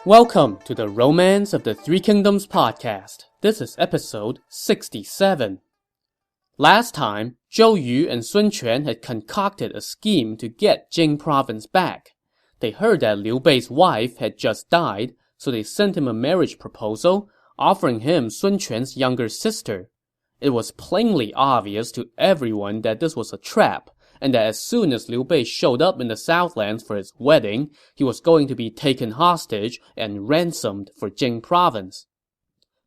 Welcome to the Romance of the Three Kingdoms podcast. This is episode 67. Last time, Zhou Yu and Sun Quan had concocted a scheme to get Jing province back. They heard that Liu Bei's wife had just died, so they sent him a marriage proposal, offering him Sun Quan's younger sister. It was plainly obvious to everyone that this was a trap, and that as soon as Liu Bei showed up in the Southlands for his wedding, he was going to be taken hostage and ransomed for Jing province.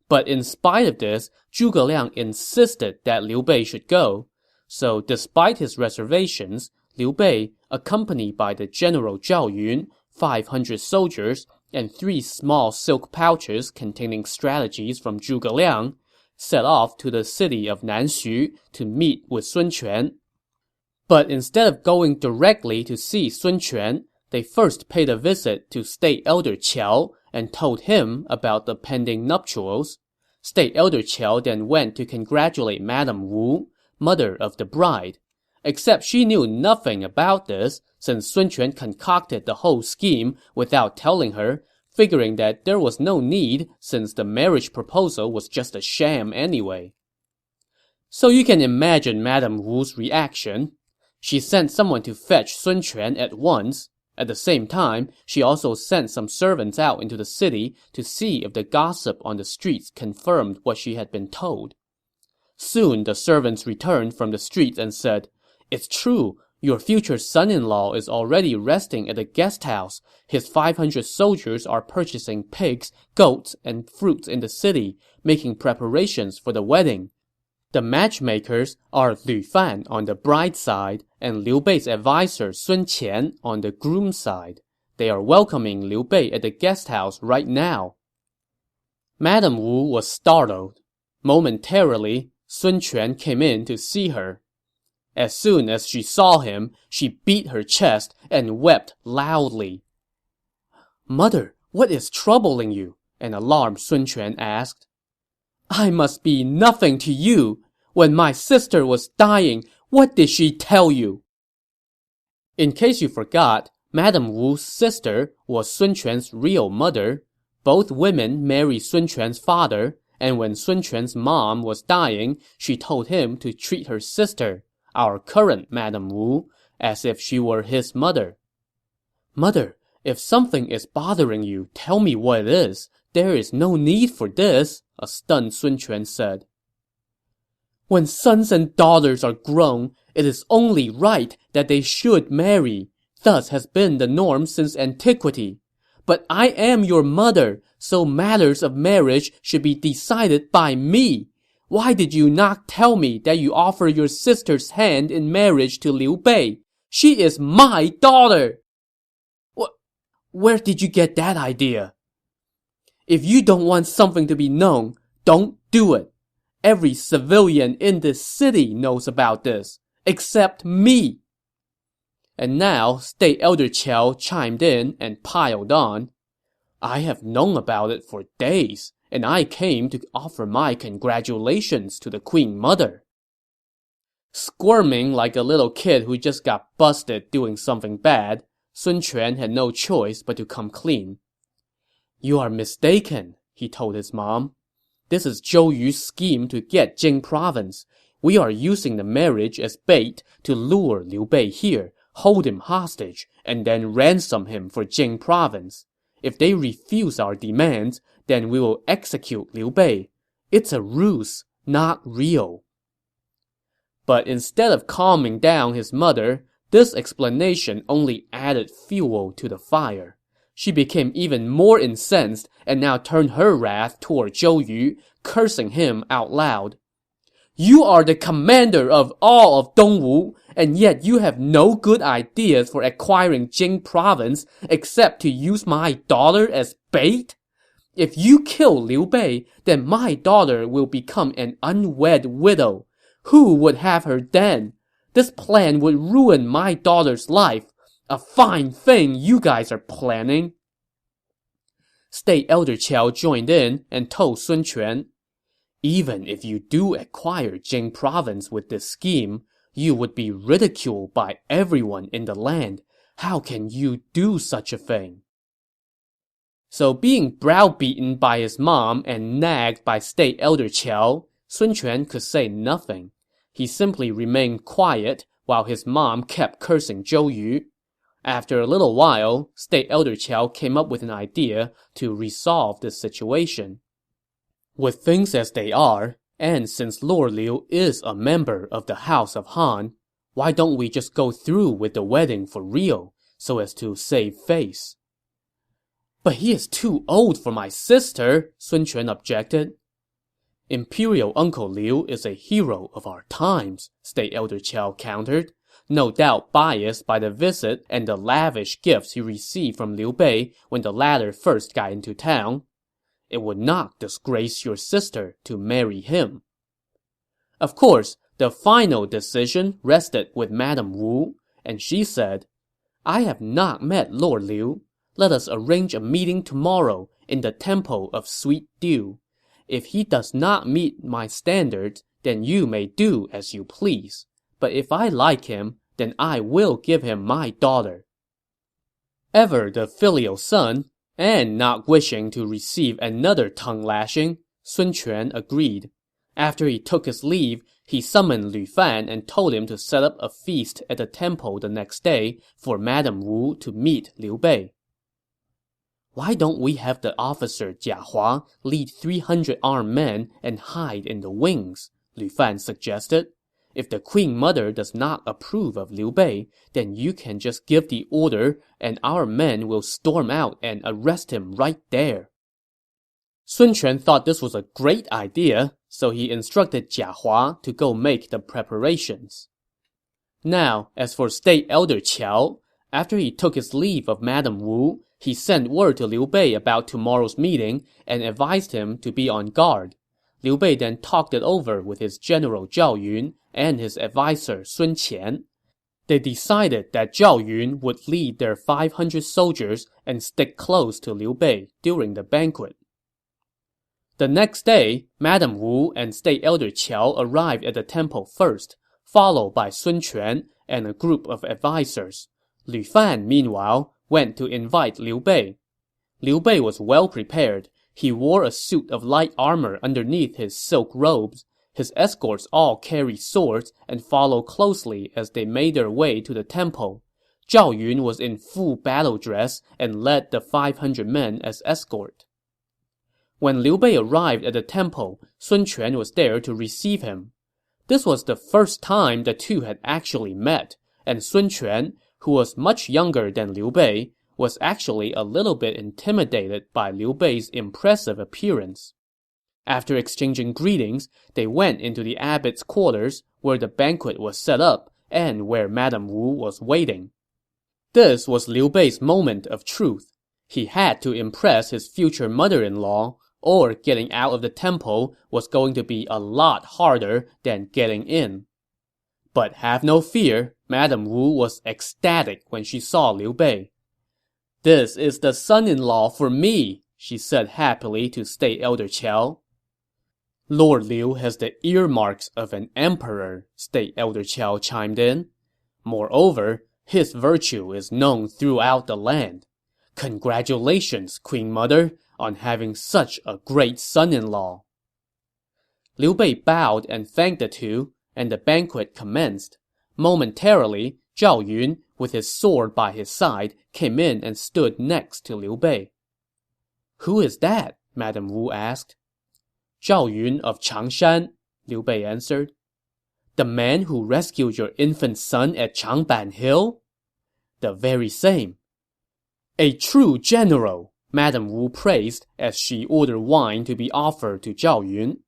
But in spite of this, Zhuge Liang insisted that Liu Bei should go. So despite his reservations, Liu Bei, accompanied by the general Zhao Yun, 500 soldiers, and 3 small silk pouches containing strategies from Zhuge Liang, set off to the city of Nanxu to meet with Sun Quan. But instead of going directly to see Sun Quan, they first paid a visit to State Elder Qiao and told him about the pending nuptials. State Elder Qiao then went to congratulate Madame Wu, mother of the bride. Except she knew nothing about this, since Sun Quan concocted the whole scheme without telling her, figuring that there was no need since the marriage proposal was just a sham anyway. So you can imagine Madame Wu's reaction. She sent someone to fetch Sun Quan at once. At the same time, she also sent some servants out into the city to see if the gossip on the streets confirmed what she had been told. Soon the servants returned from the streets and said, "It's true, your future son-in-law is already resting at the guest house. His 500 soldiers are purchasing pigs, goats, and fruits in the city, making preparations for the wedding. The matchmakers are Lu Fan on the bride's side and Liu Bei's advisor Sun Qian on the groom's side. They are welcoming Liu Bei at the guest house right now." Madame Wu was startled. Momentarily, Sun Quan came in to see her. As soon as she saw him, she beat her chest and wept loudly. "Mother, what is troubling you?" an alarmed Sun Quan asked. "I must be nothing to you. When my sister was dying, what did she tell you?" In case you forgot, Madame Wu's sister was Sun Quan's real mother. Both women married Sun Quan's father, and when Sun Quan's mom was dying, she told him to treat her sister, our current Madame Wu, as if she were his mother. "Mother, if something is bothering you, tell me what it is. There is no need for this," a stunned Sun Quan said. "When sons and daughters are grown, it is only right that they should marry. Thus has been the norm since antiquity. But I am your mother, so matters of marriage should be decided by me. Why did you not tell me that you offer your sister's hand in marriage to Liu Bei? She is my daughter!" Where did you get that idea?" "If you don't want something to be known, don't do it. Every civilian in this city knows about this, except me." And now State Elder Qiao chimed in and piled on. "I have known about it for days, and I came to offer my congratulations to the Queen Mother." Squirming like a little kid who just got busted doing something bad, Sun Quan had no choice but to come clean. "You are mistaken," he told his mom. "This is Zhou Yu's scheme to get Jing province. We are using the marriage as bait to lure Liu Bei here, hold him hostage, and then ransom him for Jing province. If they refuse our demands, then we will execute Liu Bei. It's a ruse, not real." But instead of calming down his mother, this explanation only added fuel to the fire. She became even more incensed and now turned her wrath toward Zhou Yu, cursing him out loud. "You are the commander of all of Dongwu, and yet you have no good ideas for acquiring Jing province except to use my daughter as bait? If you kill Liu Bei, then my daughter will become an unwed widow. Who would have her then? This plan would ruin my daughter's life. A fine thing you guys are planning." State Elder Qiao joined in and told Sun Quan, "Even if you do acquire Jing province with this scheme, you would be ridiculed by everyone in the land. How can you do such a thing?" So being browbeaten by his mom and nagged by State Elder Qiao, Sun Quan could say nothing. He simply remained quiet while his mom kept cursing Zhou Yu. After a little while, State Elder Qiao came up with an idea to resolve this situation. With things as they are, and since Lord Liu is a member of the House of Han, why don't we just go through with the wedding for real, so as to save face? But he is too old for my sister, Sun Quan objected. Imperial Uncle Liu is a hero of our times, State Elder Qiao countered, no doubt biased by the visit and the lavish gifts he received from Liu Bei when the latter first got into town. It would not disgrace your sister to marry him. Of course, the final decision rested with Madame Wu, and she said, I have not met Lord Liu. Let us arrange a meeting tomorrow in the Temple of Sweet Dew. If he does not meet my standards, then you may do as you please. But if I like him, then I will give him my daughter. Ever the filial son, and not wishing to receive another tongue-lashing, Sun Quan agreed. After he took his leave, he summoned Lu Fan and told him to set up a feast at the temple the next day for Madame Wu to meet Liu Bei. Why don't we have the officer Jia Hua lead 300 armed men and hide in the wings? Lu Fan suggested. If the Queen Mother does not approve of Liu Bei, then you can just give the order and our men will storm out and arrest him right there. Sun Quan thought this was a great idea, so he instructed Jia Hua to go make the preparations. Now, as for State Elder Qiao, after he took his leave of Madame Wu, he sent word to Liu Bei about tomorrow's meeting and advised him to be on guard. Liu Bei then talked it over with his general Zhao Yun and his advisor Sun Qian. They decided that Zhao Yun would lead their 500 soldiers and stick close to Liu Bei during the banquet. The next day, Madame Wu and State Elder Qiao arrived at the temple first, followed by Sun Quan and a group of advisors. Lu Fan, meanwhile, went to invite Liu Bei. Liu Bei was well prepared. He wore a suit of light armor underneath his silk robes. His escorts all carried swords and followed closely as they made their way to the temple. Zhao Yun was in full battle dress and led the 500 men as escort. When Liu Bei arrived at the temple, Sun Quan was there to receive him. This was the first time the two had actually met, and Sun Quan, who was much younger than Liu Bei, was actually a little bit intimidated by Liu Bei's impressive appearance. After exchanging greetings, they went into the abbot's quarters, where the banquet was set up and where Madame Wu was waiting. This was Liu Bei's moment of truth. He had to impress his future mother-in-law, or getting out of the temple was going to be a lot harder than getting in. But have no fear, Madame Wu was ecstatic when she saw Liu Bei. This is the son-in-law for me, she said happily to State Elder Qiao. Lord Liu has the earmarks of an emperor, State Elder Qiao chimed in. Moreover, his virtue is known throughout the land. Congratulations, Queen Mother, on having such a great son-in-law. Liu Bei bowed and thanked the two, and the banquet commenced. Momentarily, Zhao Yun, with his sword by his side, came in and stood next to Liu Bei. Who is that? Madame Wu asked. Zhao Yun of Changshan, Liu Bei answered. The man who rescued your infant son at Changban Hill? The very same. A true general, Madame Wu praised as she ordered wine to be offered to Zhao Yun.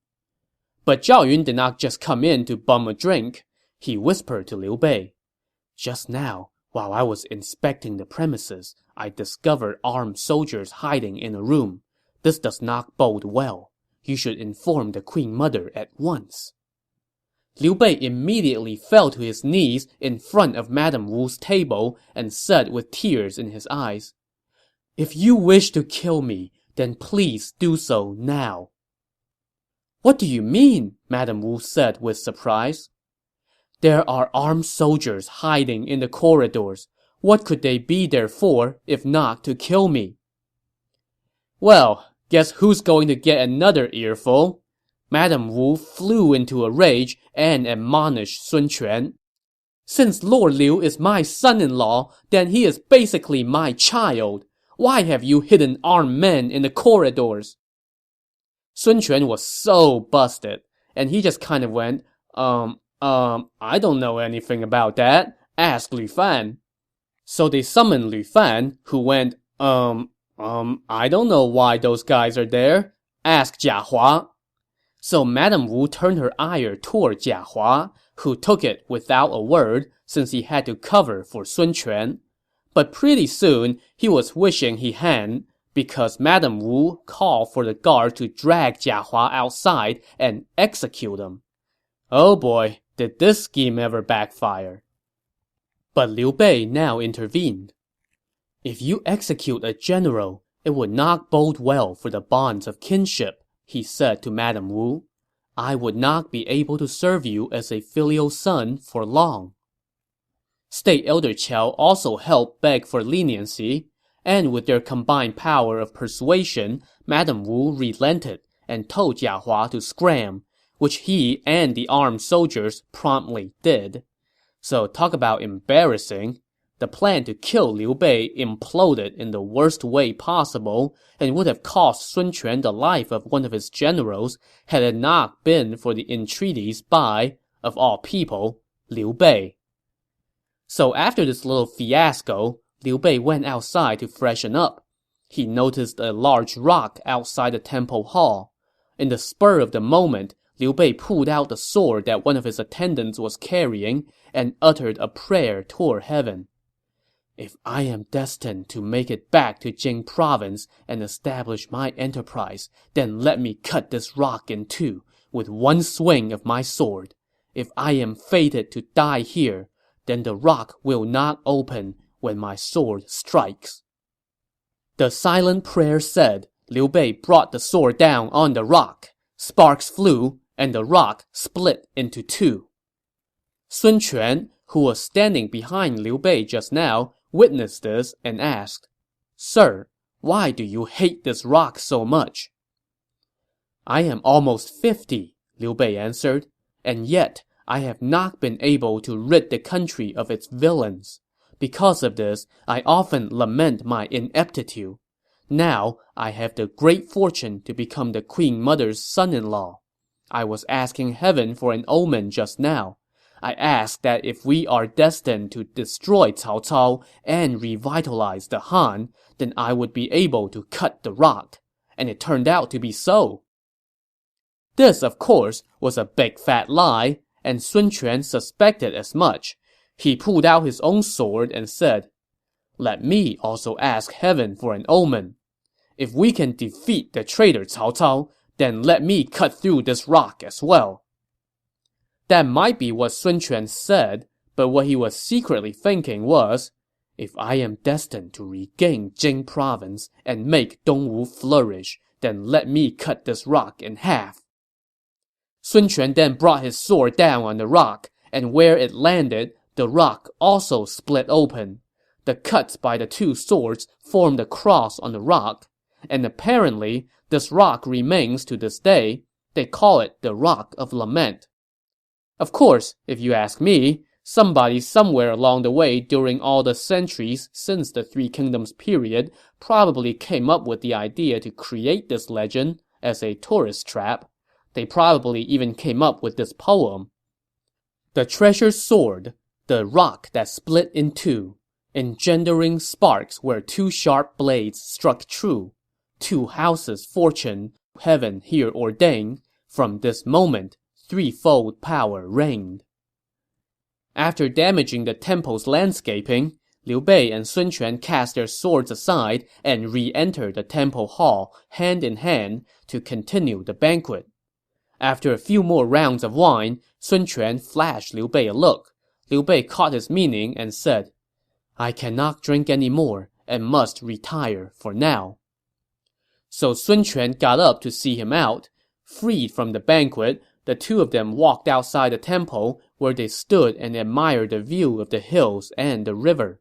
But Zhao Yun did not just come in to bum a drink. He whispered to Liu Bei, Just now, while I was inspecting the premises, I discovered armed soldiers hiding in a room. This does not bode well. You should inform the Queen Mother at once. Liu Bei immediately fell to his knees in front of Madame Wu's table and said with tears in his eyes, If you wish to kill me, then please do so now. What do you mean? Madame Wu said with surprise. There are armed soldiers hiding in the corridors. What could they be there for, if not to kill me? Well, guess who's going to get another earful? Madame Wu flew into a rage and admonished Sun Quan. Since Lord Liu is my son-in-law, then he is basically my child. Why have you hidden armed men in the corridors? Sun Quan was so busted, and he just kind of went, I don't know anything about that. Ask Lu Fan. So they summoned Lu Fan, who went, I don't know why those guys are there. Ask Jia Hua. So Madame Wu turned her ire toward Jia Hua, who took it without a word since he had to cover for Sun Quan. But pretty soon, he was wishing he hadn't, because Madame Wu called for the guard to drag Jia Hua outside and execute him. Oh boy, did this scheme ever backfire. But Liu Bei now intervened. If you execute a general, it would not bode well for the bonds of kinship, he said to Madame Wu. I would not be able to serve you as a filial son for long. State Elder Qiao also helped beg for leniency, and with their combined power of persuasion, Madame Wu relented and told Jia Hua to scram, which he and the armed soldiers promptly did. So talk about embarrassing. The plan to kill Liu Bei imploded in the worst way possible and would have cost Sun Quan the life of one of his generals had it not been for the entreaties by, of all people, Liu Bei. So after this little fiasco, Liu Bei went outside to freshen up. He noticed a large rock outside the temple hall. In the spur of the moment, Liu Bei pulled out the sword that one of his attendants was carrying and uttered a prayer toward heaven. If I am destined to make it back to Jing province and establish my enterprise, then let me cut this rock in two with one swing of my sword. If I am fated to die here, then the rock will not open when my sword strikes. The silent prayer said, Liu Bei brought the sword down on the rock. Sparks flew, and the rock split into two. Sun Quan, who was standing behind Liu Bei just now, witnessed this and asked, Sir, why do you hate this rock so much? I am almost 50, Liu Bei answered, and yet I have not been able to rid the country of its villains. Because of this, I often lament my ineptitude. Now, I have the great fortune to become the Queen Mother's son-in-law. I was asking heaven for an omen just now. I asked that if we are destined to destroy Cao Cao and revitalize the Han, then I would be able to cut the rock. And it turned out to be so. This, of course, was a big fat lie, and Sun Quan suspected as much. He pulled out his own sword and said, Let me also ask heaven for an omen. If we can defeat the traitor Cao Cao, then let me cut through this rock as well. That might be what Sun Quan said, but what he was secretly thinking was, if I am destined to regain Jing province and make Dongwu flourish, then let me cut this rock in half. Sun Quan then brought his sword down on the rock, and where it landed, the rock also split open. The cuts by the two swords formed a cross on the rock, and apparently, this rock remains to this day. They call it the Rock of Lament. Of course, if you ask me, somebody somewhere along the way during all the centuries since the Three Kingdoms period probably came up with the idea to create this legend as a tourist trap. They probably even came up with this poem. The treasure sword, the rock that split in two, engendering sparks where two sharp blades struck true. Two houses fortune, heaven here ordained, from this moment, threefold power reigned. After damaging the temple's landscaping, Liu Bei and Sun Quan cast their swords aside and re-entered the temple hall hand in hand to continue the banquet. After a few more rounds of wine, Sun Quan flashed Liu Bei a look. Liu Bei caught his meaning and said, I cannot drink any more and must retire for now. So Sun Quan got up to see him out. Freed from the banquet, the two of them walked outside the temple, where they stood and admired the view of the hills and the river.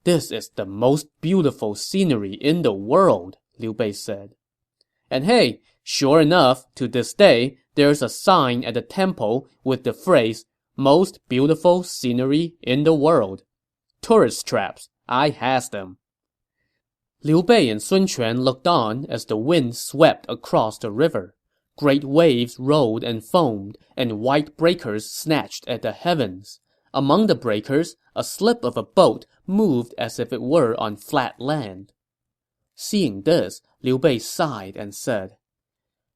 This is the most beautiful scenery in the world, Liu Bei said. And hey, sure enough, to this day, there's a sign at the temple with the phrase, "Most beautiful scenery in the world." Tourist traps, I has them. Liu Bei and Sun Quan looked on as the wind swept across the river. Great waves rolled and foamed, and white breakers snatched at the heavens. Among the breakers, a slip of a boat moved as if it were on flat land. Seeing this, Liu Bei sighed and said,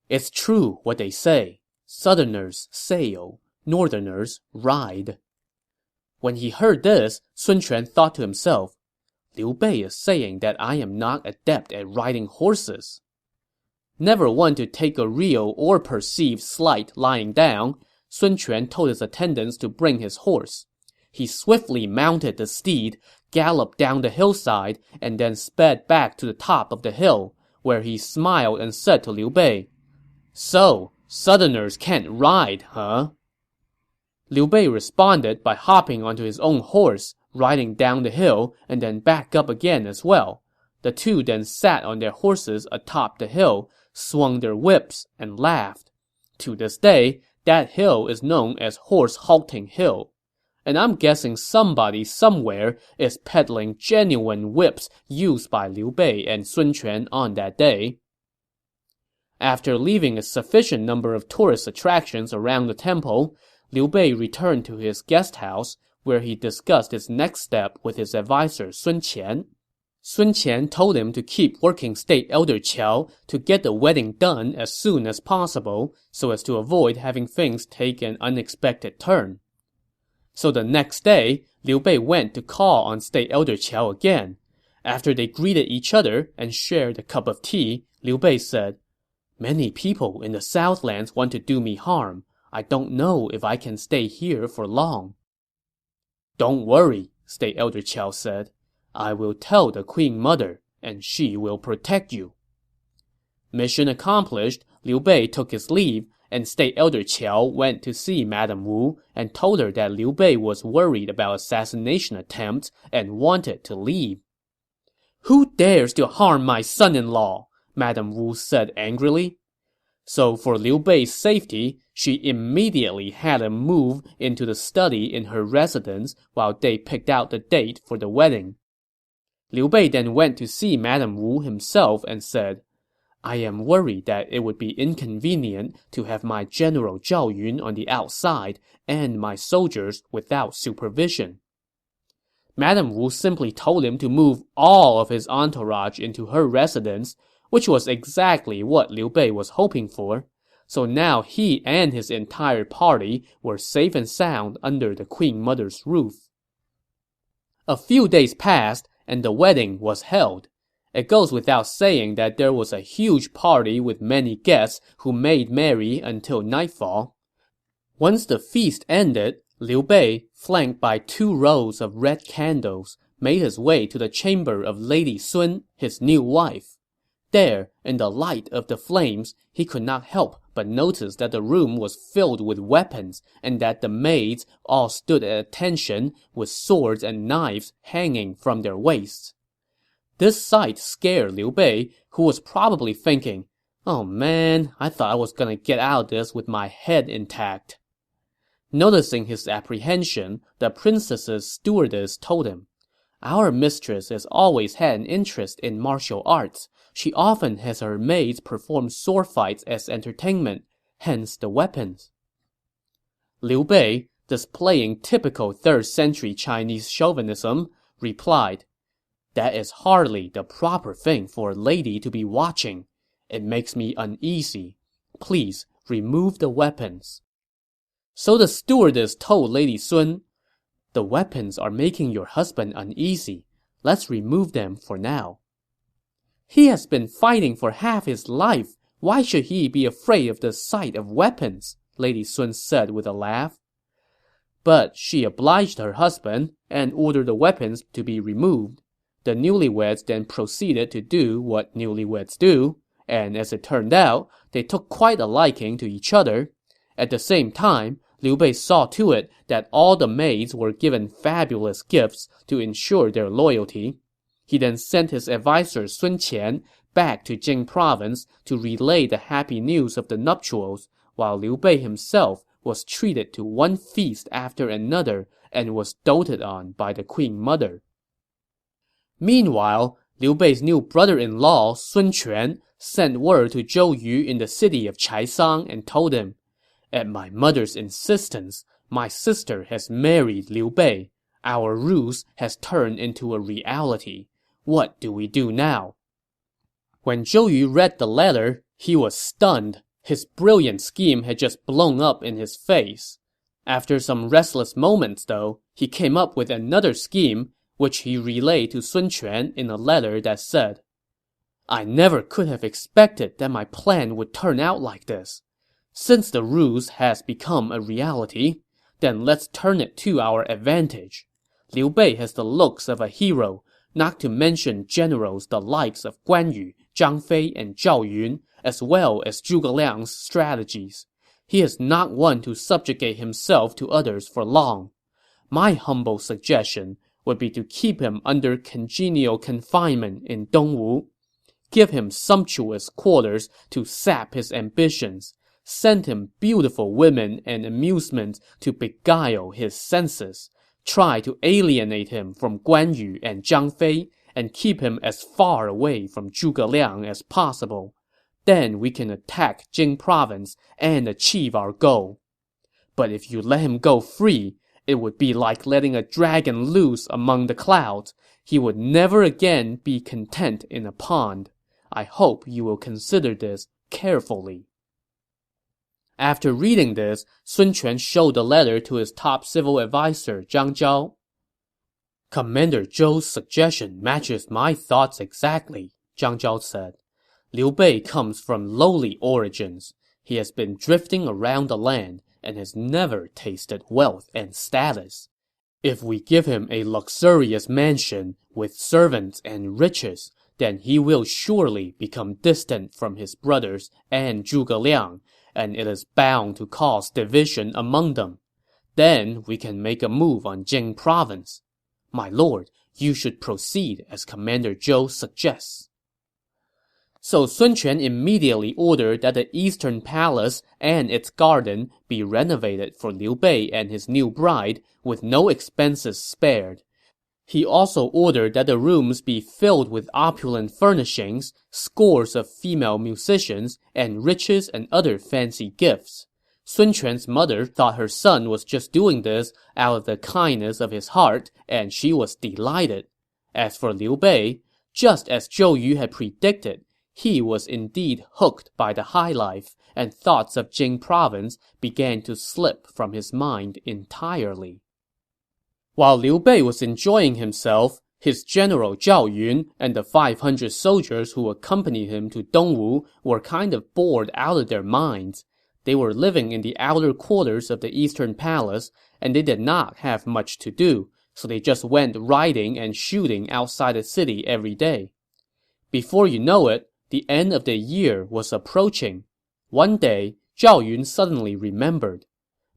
"It's true what they say. Southerners sail, northerners ride." When he heard this, Sun Quan thought to himself, Liu Bei is saying that I am not adept at riding horses. Never one to take a real or perceived slight lying down, Sun Quan told his attendants to bring his horse. He swiftly mounted the steed, galloped down the hillside, and then sped back to the top of the hill, where he smiled and said to Liu Bei, "So, Southerners can't ride, huh?" Liu Bei responded by hopping onto his own horse, riding down the hill, and then back up again as well. The two then sat on their horses atop the hill, swung their whips, and laughed. To this day, that hill is known as Horse Halting Hill. And I'm guessing somebody somewhere is peddling genuine whips used by Liu Bei and Sun Quan on that day. After leaving a sufficient number of tourist attractions around the temple, Liu Bei returned to his guest house, where he discussed his next step with his advisor Sun Qian. Sun Qian told him to keep working State Elder Qiao to get the wedding done as soon as possible, so as to avoid having things take an unexpected turn. So the next day, Liu Bei went to call on State Elder Qiao again. After they greeted each other and shared a cup of tea, Liu Bei said, "Many people in the Southlands want to do me harm. I don't know if I can stay here for long." "Don't worry," State Elder Qiao said. "I will tell the Queen Mother, and she will protect you." Mission accomplished, Liu Bei took his leave, and State Elder Qiao went to see Madame Wu and told her that Liu Bei was worried about assassination attempts and wanted to leave. "Who dares to harm my son-in-law?" Madame Wu said angrily. So for Liu Bei's safety, she immediately had him move into the study in her residence while they picked out the date for the wedding. Liu Bei then went to see Madame Wu himself and said, "I am worried that it would be inconvenient to have my general Zhao Yun on the outside and my soldiers without supervision." Madame Wu simply told him to move all of his entourage into her residence, which was exactly what Liu Bei was hoping for. So now he and his entire party were safe and sound under the Queen Mother's roof. A few days passed, and the wedding was held. It goes without saying that there was a huge party with many guests who made merry until nightfall. Once the feast ended, Liu Bei, flanked by 2 rows of red candles, made his way to the chamber of Lady Sun, his new wife. There, in the light of the flames, he could not help but notice that the room was filled with weapons and that the maids all stood at attention with swords and knives hanging from their waists. This sight scared Liu Bei, who was probably thinking, "Oh man, I thought I was gonna get out of this with my head intact." Noticing his apprehension, the princess's stewardess told him, "Our mistress has always had an interest in martial arts. She often has her maids perform sword fights as entertainment, hence the weapons." Liu Bei, displaying typical 3rd century Chinese chauvinism, replied, "That is hardly the proper thing for a lady to be watching. It makes me uneasy. Please remove the weapons." So the stewardess told Lady Sun, "The weapons are making your husband uneasy. Let's remove them for now." "He has been fighting for half his life. Why should he be afraid of the sight of weapons?" Lady Sun said with a laugh. But she obliged her husband and ordered the weapons to be removed. The newlyweds then proceeded to do what newlyweds do, and as it turned out, they took quite a liking to each other. At the same time, Liu Bei saw to it that all the maids were given fabulous gifts to ensure their loyalty. He then sent his advisor Sun Qian back to Jing province to relay the happy news of the nuptials, while Liu Bei himself was treated to one feast after another and was doted on by the queen mother. Meanwhile, Liu Bei's new brother-in-law, Sun Quan, sent word to Zhou Yu in the city of Chaisang and told him, "At my mother's insistence, my sister has married Liu Bei. Our ruse has turned into a reality. What do we do now?" When Zhou Yu read the letter, he was stunned. His brilliant scheme had just blown up in his face. After some restless moments, though, he came up with another scheme, which he relayed to Sun Quan in a letter that said, "I never could have expected that my plan would turn out like this. Since the ruse has become a reality, then let's turn it to our advantage. Liu Bei has the looks of a hero, not to mention generals the likes of Guan Yu, Zhang Fei, and Zhao Yun, as well as Zhuge Liang's strategies. He is not one to subjugate himself to others for long. My humble suggestion would be to keep him under congenial confinement in Dongwu. Give him sumptuous quarters to sap his ambitions. Send him beautiful women and amusements to beguile his senses. Try to alienate him from Guan Yu and Zhang Fei, and keep him as far away from Zhuge Liang as possible. Then we can attack Jing province and achieve our goal. But if you let him go free, it would be like letting a dragon loose among the clouds. He would never again be content in a pond. I hope you will consider this carefully." After reading this, Sun Quan showed the letter to his top civil advisor, Zhang Zhao. "Commander Zhou's suggestion matches my thoughts exactly," Zhang Zhao said. "Liu Bei comes from lowly origins. He has been drifting around the land and has never tasted wealth and status. If we give him a luxurious mansion with servants and riches, then he will surely become distant from his brothers and Zhuge Liang, and it is bound to cause division among them. Then we can make a move on Jing province. My lord, you should proceed as Commander Zhou suggests." So Sun Quan immediately ordered that the eastern palace and its garden be renovated for Liu Bei and his new bride, with no expenses spared. He also ordered that the rooms be filled with opulent furnishings, scores of female musicians, and riches and other fancy gifts. Sun Quan's mother thought her son was just doing this out of the kindness of his heart, and she was delighted. As for Liu Bei, just as Zhou Yu had predicted, he was indeed hooked by the high life, and thoughts of Jing province began to slip from his mind entirely. While Liu Bei was enjoying himself, his general Zhao Yun and the 500 soldiers who accompanied him to Dongwu were kind of bored out of their minds. They were living in the outer quarters of the eastern palace, and they did not have much to do, so they just went riding and shooting outside the city every day. Before you know it, the end of the year was approaching. One day, Zhao Yun suddenly remembered.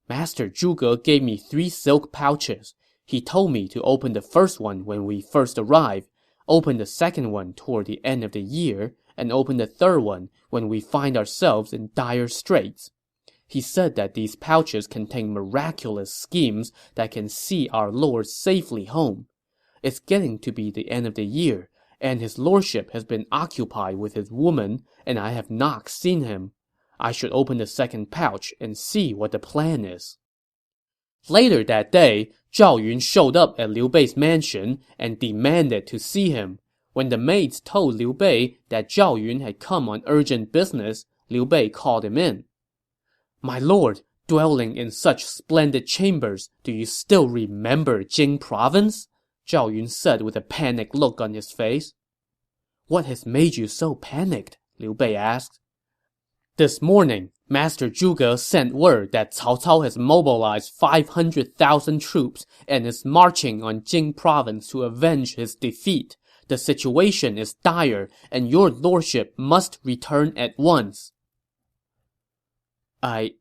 "Master Zhuge gave me 3 silk pouches. He told me to open the first one when we first arrive, open the second one toward the end of the year, and open the third one when we find ourselves in dire straits. He said that these pouches contain miraculous schemes that can see our lord safely home. It's getting to be the end of the year, and his lordship has been occupied with his woman, and I have not seen him. I should open the second pouch and see what the plan is." Later that day, Zhao Yun showed up at Liu Bei's mansion and demanded to see him. When the maids told Liu Bei that Zhao Yun had come on urgent business, Liu Bei called him in. "My lord, dwelling in such splendid chambers, do you still remember Jing province?" Zhao Yun said with a panicked look on his face. "What has made you so panicked?" Liu Bei asked. "This morning, Master Zhuge sent word that Cao Cao has mobilized 500,000 troops and is marching on Jing province to avenge his defeat. The situation is dire, and your lordship must return at once." I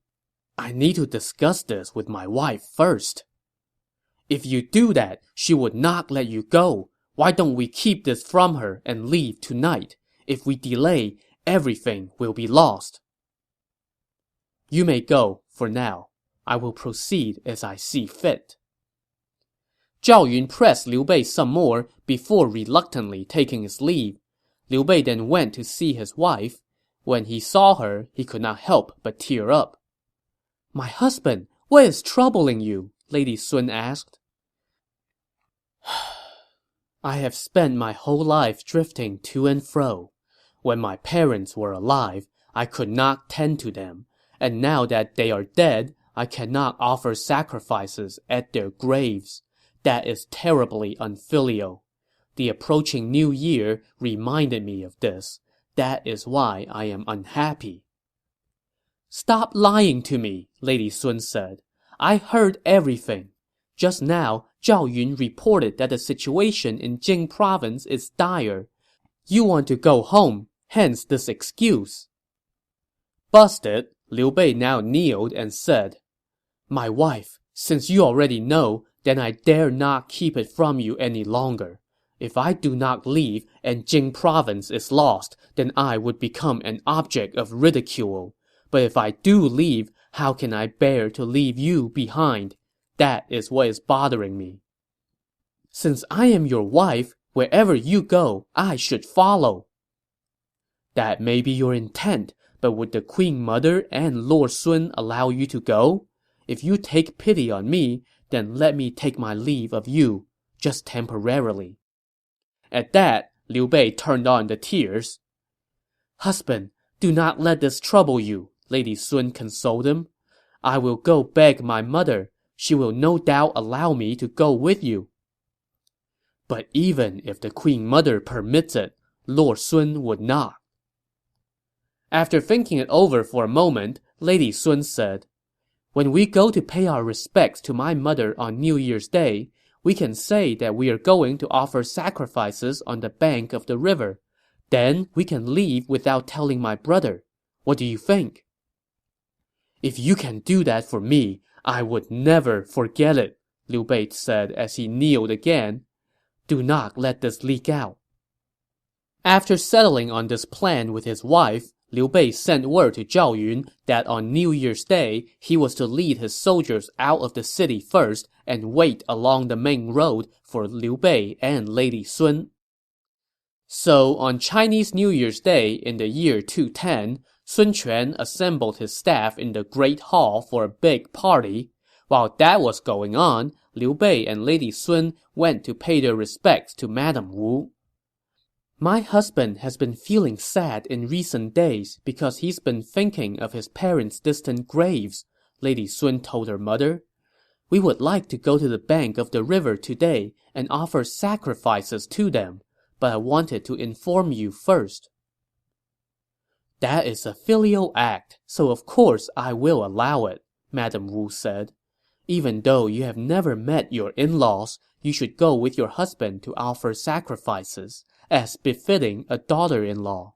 need to discuss this with my wife first." "If you do that, she would not let you go. Why don't we keep this from her and leave tonight? If we delay, everything will be lost. You may go for now. I will proceed as I see fit. Zhao Yun pressed Liu Bei some more before reluctantly taking his leave. Liu Bei then went to see his wife. When he saw her, he could not help but tear up. "My husband, what is troubling you?" Lady Sun asked. "I have spent my whole life drifting to and fro. When my parents were alive, I could not tend to them, and now that they are dead, I cannot offer sacrifices at their graves. That is terribly unfilial. The approaching New Year reminded me of this. That is why I am unhappy." "Stop lying to me," Lady Sun said. "I heard everything. Just now, Zhao Yun reported that the situation in Jing province is dire. You want to go home, hence this excuse." Busted, Liu Bei now kneeled and said, "My wife, since you already know, then I dare not keep it from you any longer. If I do not leave and Jing province is lost, then I would become an object of ridicule. But if I do leave, how can I bear to leave you behind? That is what is bothering me. Since I am your wife, wherever you go, I should follow." "That may be your intent, but would the Queen Mother and Lord Sun allow you to go? If you take pity on me, then let me take my leave of you, just temporarily." At that, Liu Bei turned on the tears. "Husband, do not let this trouble you," Lady Sun consoled him. "I will go beg my mother. She will no doubt allow me to go with you." "But even if the Queen Mother permits it, Lord Sun would not." After thinking it over for a moment, Lady Sun said, "When we go to pay our respects to my mother on New Year's Day, we can say that we are going to offer sacrifices on the bank of the river. Then we can leave without telling my brother. What do you think?" "If you can do that for me, I would never forget it," Liu Bei said as he kneeled again. "Do not let this leak out." After settling on this plan with his wife, Liu Bei sent word to Zhao Yun that on New Year's Day, he was to lead his soldiers out of the city first and wait along the main road for Liu Bei and Lady Sun. So, on Chinese New Year's Day in the year 210, Sun Quan assembled his staff in the Great Hall for a big party. While that was going on, Liu Bei and Lady Sun went to pay their respects to Madame Wu. "My husband has been feeling sad in recent days because he's been thinking of his parents' distant graves," Lady Sun told her mother. "We would like to go to the bank of the river today and offer sacrifices to them, but I wanted to inform you first." "That is a filial act, so of course I will allow it," Madame Wu said. "Even though you have never met your in-laws, you should go with your husband to offer sacrifices, as befitting a daughter-in-law."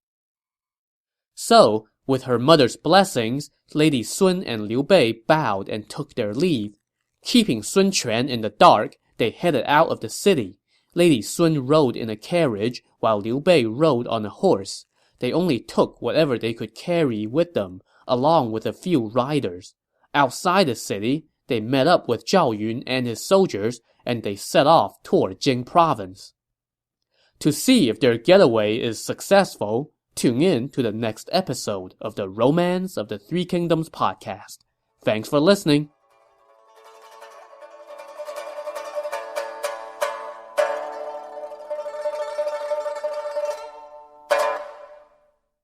So, with her mother's blessings, Lady Sun and Liu Bei bowed and took their leave. Keeping Sun Quan in the dark, they headed out of the city. Lady Sun rode in a carriage, while Liu Bei rode on a horse. They only took whatever they could carry with them, along with a few riders. Outside the city, they met up with Zhao Yun and his soldiers, and they set off toward Jing province. To see if their getaway is successful, tune in to the next episode of the Romance of the Three Kingdoms podcast. Thanks for listening.